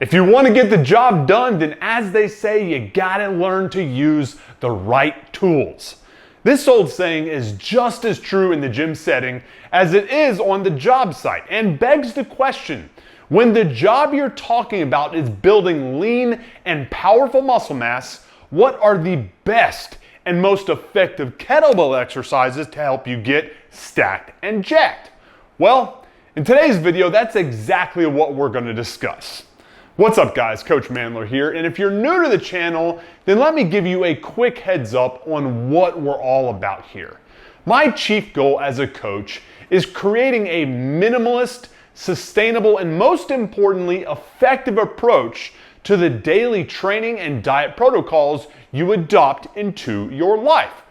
If you want to get the job done, then as they say, you gotta learn to use the right tools. This old saying is just as true in the gym setting as it is on the job site, and begs the question, when the job you're talking about is building lean and powerful muscle mass, what are the best and most effective kettlebell exercises to help you get stacked and jacked? Well, in today's video, that's exactly what we're going to discuss. What's up guys, Coach Chandler here, and if you're new to the channel, then let me give you a quick heads up on what we're all about here. My chief goal as a coach is creating a minimalist, sustainable, and most importantly, effective approach to the daily training and diet protocols you adopt into your life.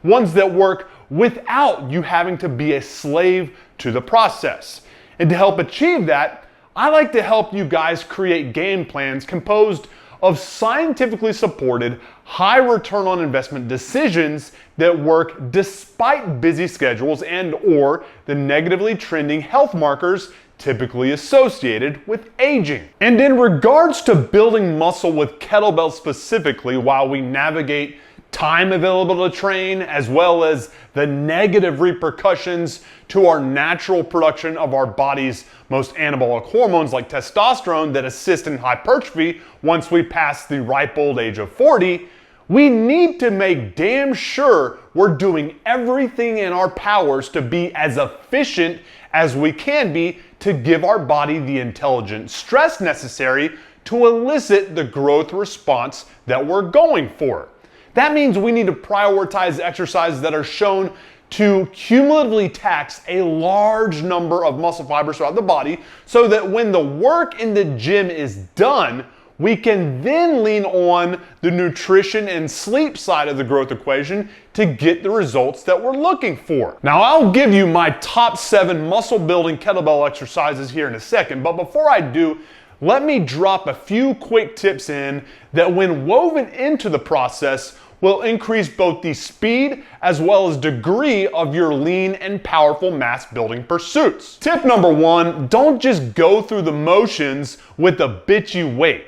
Ones that work without you having to be a slave to the process. And to help achieve that, I like to help you guys create game plans composed of scientifically supported, high return on investment decisions that work despite busy schedules and or the negatively trending health markers typically associated with aging. And in regards to building muscle with kettlebells specifically, while we navigate time available to train, as well as the negative repercussions to our natural production of our body's most anabolic hormones like testosterone that assist in hypertrophy once we pass the ripe old age of 40, we need to make damn sure we're doing everything in our powers to be as efficient as we can be to give our body the intelligent stress necessary to elicit the growth response that we're going for. That means we need to prioritize exercises that are shown to cumulatively tax a large number of muscle fibers throughout the body so that when the work in the gym is done, we can then lean on the nutrition and sleep side of the growth equation to get the results that we're looking for. Now, I'll give you my top 7 muscle building kettlebell exercises here in a second, but before I do, let me drop a few quick tips in that when woven into the process will increase both the speed as well as degree of your lean and powerful mass building pursuits. Tip number 1, don't just go through the motions with a bitchy weight.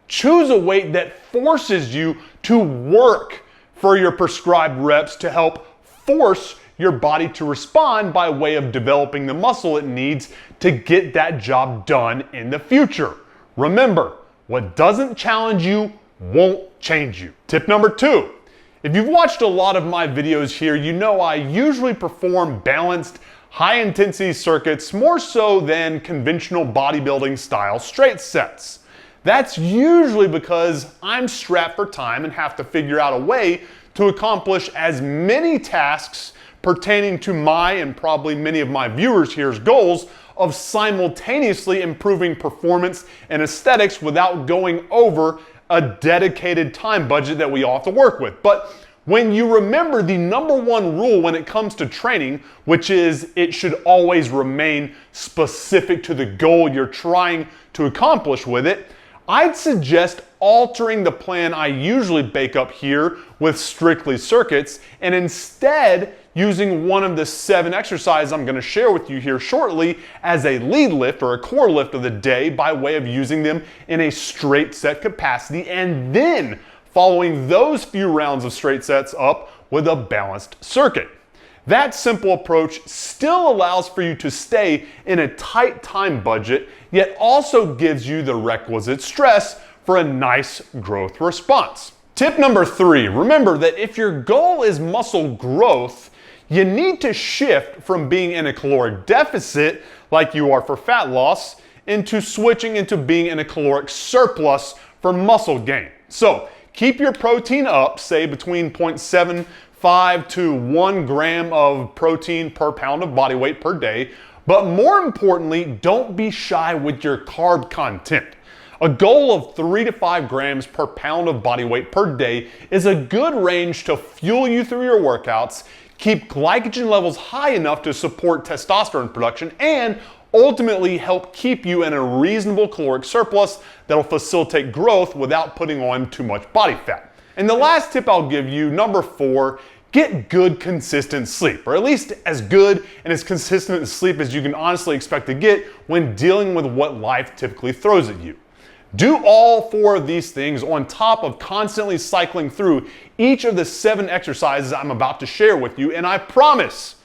Choose a weight that forces you to work for your prescribed reps to help force your body to respond by way of developing the muscle it needs to get that job done in the future. Remember, what doesn't challenge you won't change you. Tip number 2, if you've watched a lot of my videos here, you know I usually perform balanced, high-intensity circuits more so than conventional bodybuilding style straight sets. That's usually because I'm strapped for time and have to figure out a way to accomplish as many tasks pertaining to my and probably many of my viewers here's goals of simultaneously improving performance and aesthetics without going over a dedicated time budget that we all have to work with. But when you remember the number 1 rule when it comes to training, which is it should always remain specific to the goal you're trying to accomplish with it, I'd suggest altering the plan I usually bake up here with strictly circuits and instead using one of the 7 exercises I'm going to share with you here shortly as a lead lift or a core lift of the day by way of using them in a straight set capacity and then following those few rounds of straight sets up with a balanced circuit. That simple approach still allows for you to stay in a tight time budget, yet also gives you the requisite stress for a nice growth response. Tip number 3, remember that if your goal is muscle growth, you need to shift from being in a caloric deficit like you are for fat loss into switching into being in a caloric surplus for muscle gain. So keep your protein up, say between 0.75 to 1 gram of protein per pound of body weight per day, but more importantly, don't be shy with your carb content. A goal of 3 to 5 grams per pound of body weight per day is a good range to fuel you through your workouts, keep glycogen levels high enough to support testosterone production, and ultimately help keep you in a reasonable caloric surplus that'll facilitate growth without putting on too much body fat. And the last tip I'll give you, number 4, get good consistent sleep, or at least as good and as consistent sleep as you can honestly expect to get when dealing with what life typically throws at you. Do all 4 of these things on top of constantly cycling through each of the 7 exercises I'm about to share with you, and I promise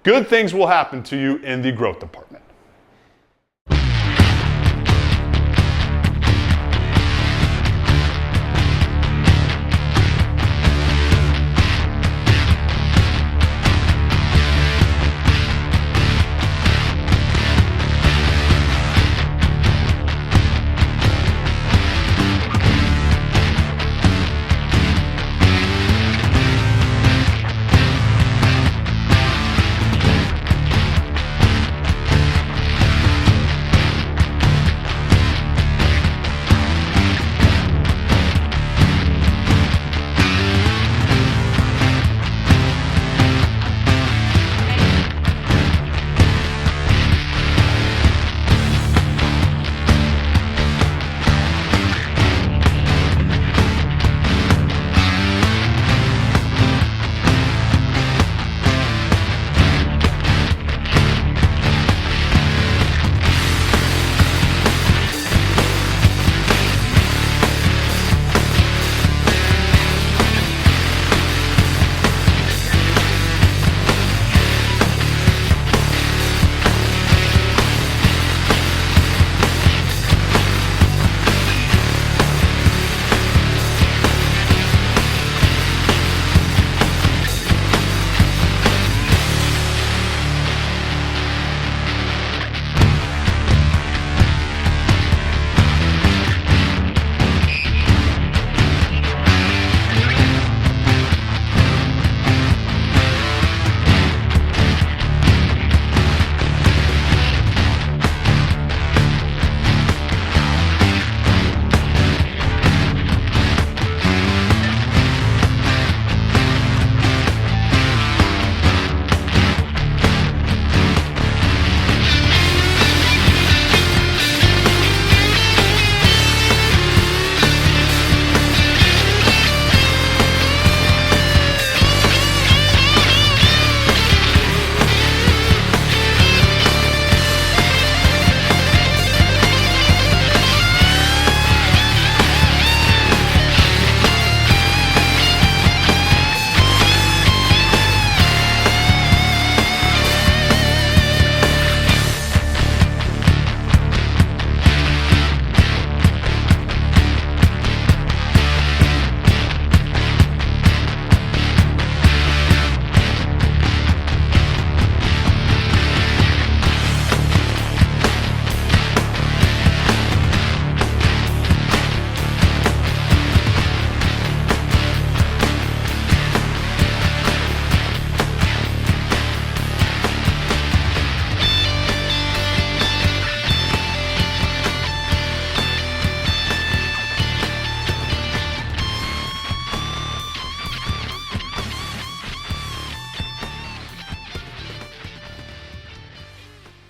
good things will happen to you in the growth department.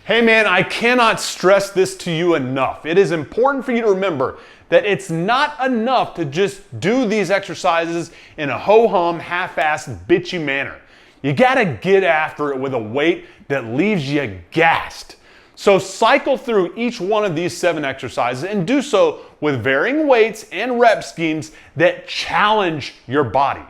Hey man, I cannot stress this to you enough. It is important for you to remember that it's not enough to just do these exercises in a ho-hum, half-assed, bitchy manner. You gotta get after it with a weight that leaves you gassed. So cycle through each one of these 7 exercises and do so with varying weights and rep schemes that challenge your body.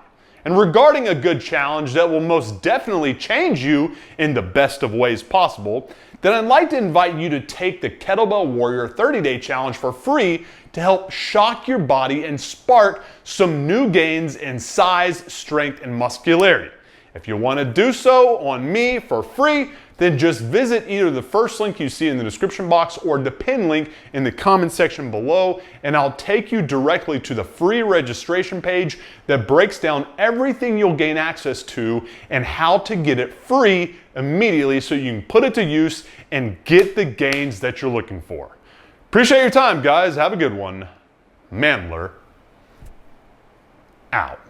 And regarding a good challenge that will most definitely change you in the best of ways possible, then I'd like to invite you to take the Kettlebell Warrior 30-day challenge for free to help shock your body and spark some new gains in size, strength, and muscularity. If you want to do so on me for free, then just visit either the first link you see in the description box or the pinned link in the comment section below, and I'll take you directly to the free registration page that breaks down everything you'll gain access to and how to get it free immediately so you can put it to use and get the gains that you're looking for. Appreciate your time, guys. Have a good one. Chandler out.